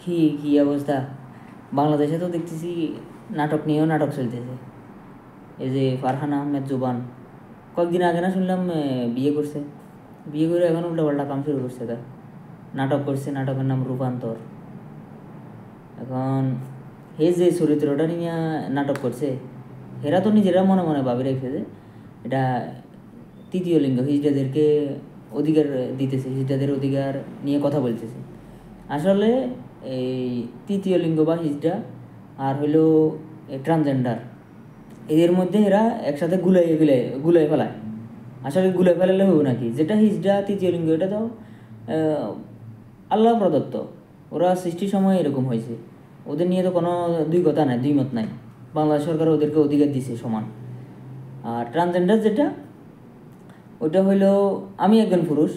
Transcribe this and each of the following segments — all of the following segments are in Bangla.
কি কি অবস্থা! বাংলাদেশে তো দেখতেছি নাটক নিয়েও নাটক চলতেছে। এই যে ফারহান আহমেদ জুবান কয়েকদিন আগে না শুনলাম বিয়ে করছে, বিয়ে করে এখন উল্টাপাল্টা কাম শুরু করছে। নাটক করছে, নাটকের নাম রূপান্তর। এখন হে যে চরিত্রটা নিয়ে নাটক করছে, হেরা তো নিজেরা মনে মনে ভাবি রেখে যে এটা তৃতীয় লিঙ্গ হিজড়াদেরকে অধিকার দিতেছে, হিজড়াদের অধিকার নিয়ে কথা বলতেছে। আসলে এই তৃতীয় লিঙ্গ বা হিজড়া আর হইলো ট্রান্সজেন্ডার, এদের মধ্যে এরা একসাথে গুলাই ফেলায়। আসলে গুলাই ফেলালে হবে নাকি? যেটা হিজড়া তৃতীয় লিঙ্গ এটা তো আল্লাহ প্রদত্ত, ওরা সৃষ্টির সময় এরকম হয়েছে। ওদের নিয়ে তো কোনো দুই কথা নাই, দুই মত নাই। বাংলাদেশ সরকার ওদেরকে অধিকার দিছে সমান। আর ট্রান্সজেন্ডার যেটা, ওইটা হইলো আমি একজন পুরুষ,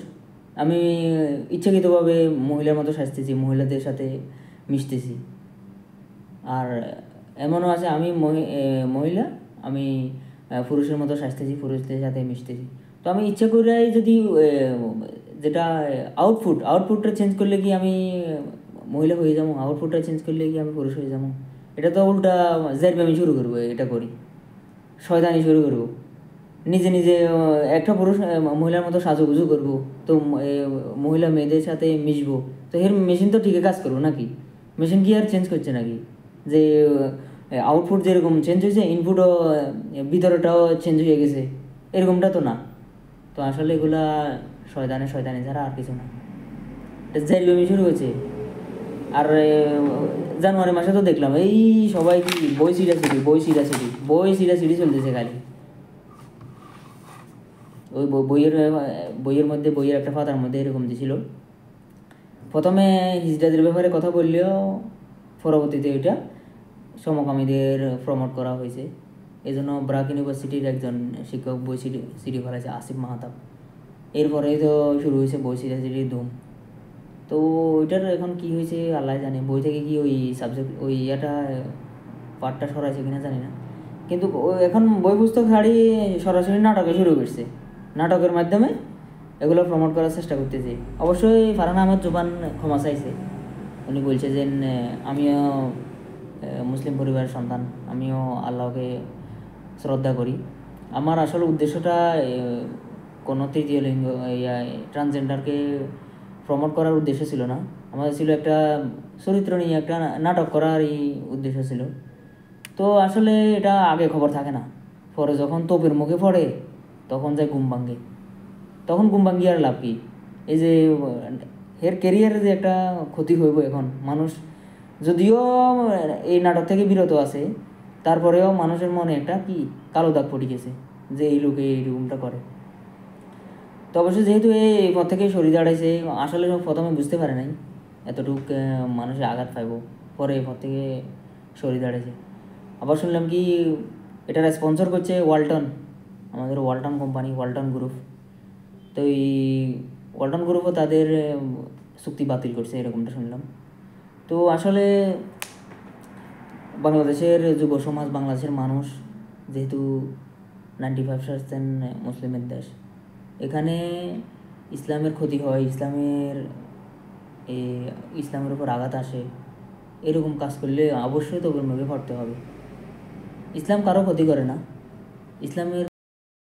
আমি ইচ্ছাকৃতভাবে মহিলার মতো সাজতেছি, মহিলাদের সাথে মিশতেছি। আর এমনও আছে আমি মহিলা, আমি পুরুষের মতো সাজতেছি, পুরুষদের সাথে মিশতেছি। তো আমি ইচ্ছা করে যদি যেটা আউটপুটটা চেঞ্জ করলে কি আমি মহিলা হয়ে যাবো, আউটপুটটা চেঞ্জ করলে কি আমি পুরুষ হয়ে যাবো? এটা তো উল্টা জারবে আমি শুরু করবো, এটা করি শয়তানি শুরু করবো। নিজে নিজে একটা পুরুষ মহিলার মতো সাজুগুজু করবো, তো মহিলা মেয়েদের সাথে মিশবো। তো এর মেশিন তো ঠিকই কাজ করবো নাকি? মেশিন কি আর চেঞ্জ করছে নাকি? যে আউটপুট যেরকম চেঞ্জ হয়েছে, ইনপুটও ভিতরটাও চেঞ্জ হয়ে গেছে, এরকমটা তো না। তো আসলে এগুলা শয়তানি ছাড়া আর কিছু না। জারবেমি শুরু হয়েছে। আর জানুয়ারি মাসে তো দেখলাম এই সবাই কি বই সিডা চলতেছে খালি। ওই বইয়ের একটা পাতার মধ্যে এরকম দিছিল, প্রথমে হিজড়াদের ব্যাপারে কথা বললেও পরবর্তীতে ওইটা সমকামীদের প্রমোট করা হয়েছে। এই জন্য ব্রাক ইউনিভার্সিটির একজন শিক্ষক বই সিডি ফেলাইছে, আসিফ মাহতাব। এরপরেই তো শুরু হয়েছে বই সিডির ধুম। তো ওইটার এখন কি হয়েছে আল্লাহ জানে, বই থেকে কি ওই সাবজেক্ট ওই ইয়েটা পার্টটা সরাইছে কিনা জানি না। কিন্তু এখন বই পুস্তক ছাড়িয়ে সরাসরি নাটকে শুরু করছে, নাটকের মাধ্যমে এগুলো প্রমোট করার চেষ্টা করতেছে। অবশ্যই ফারহান আহমেদ জুবান ক্ষমা চাইছে, উনি বলছে যে আমিও মুসলিম পরিবারের সন্তান, আমিও আল্লাহকে শ্রদ্ধা করি। আমার আসলে উদ্দেশ্যটা কোনো তৃতীয় লিঙ্গ ট্রান্সজেন্ডারকে প্রমোট করার উদ্দেশ্য ছিল না, আমাদের ছিল একটা চরিত্র নিয়ে একটা নাটক করারই উদ্দেশ্য ছিল। তো আসলে এটা আগে খবর থাকে না, পরে যখন তোপের মুখে পড়ে তখন যায় ঘুম ভাঙ্গে। তখন ঘুম ভাঙ্গি আর লাভ কি? এই যে এর কেরিয়ারে যে একটা ক্ষতি হইব, এখন মানুষ যদিও এই নাটক থেকে বিরত আছে, তারপরেও মানুষের মনে একটা কি কালো দাগ পড়ে গেছে যে এই লোকে এইরকমটা করে। তো অবশ্যই যেহেতু এই পথ থেকে সরে দাঁড়াইছে, আসলে প্রথমে বুঝতে পারে নাই এতটুক মানুষের আঘাত পাইব, পরে এই পথ থেকে সরে দাঁড়াইছে। আবার শুনলাম কি এটা স্পন্সর করছে ওয়ালটন, আমাদের ওয়ালটন কোম্পানি, ওয়ালটন গ্রুপ। তো এই ওয়ালটন গ্রুপও তাদের চুক্তি বাতিল করছে, এরকমটা শুনলাম। তো আসলে বাংলাদেশের যুব সমাজ, বাংলাদেশের মানুষ যেহেতু 95% মুসলিমের দেশ, এখানে ইসলামের ক্ষতি হয়, ইসলামের উপর আঘাত আসে, এরকম কাজ করলে অবশ্যই তবের মুখে পড়তে হবে। ইসলাম কারো ক্ষতি করে না, ইসলামের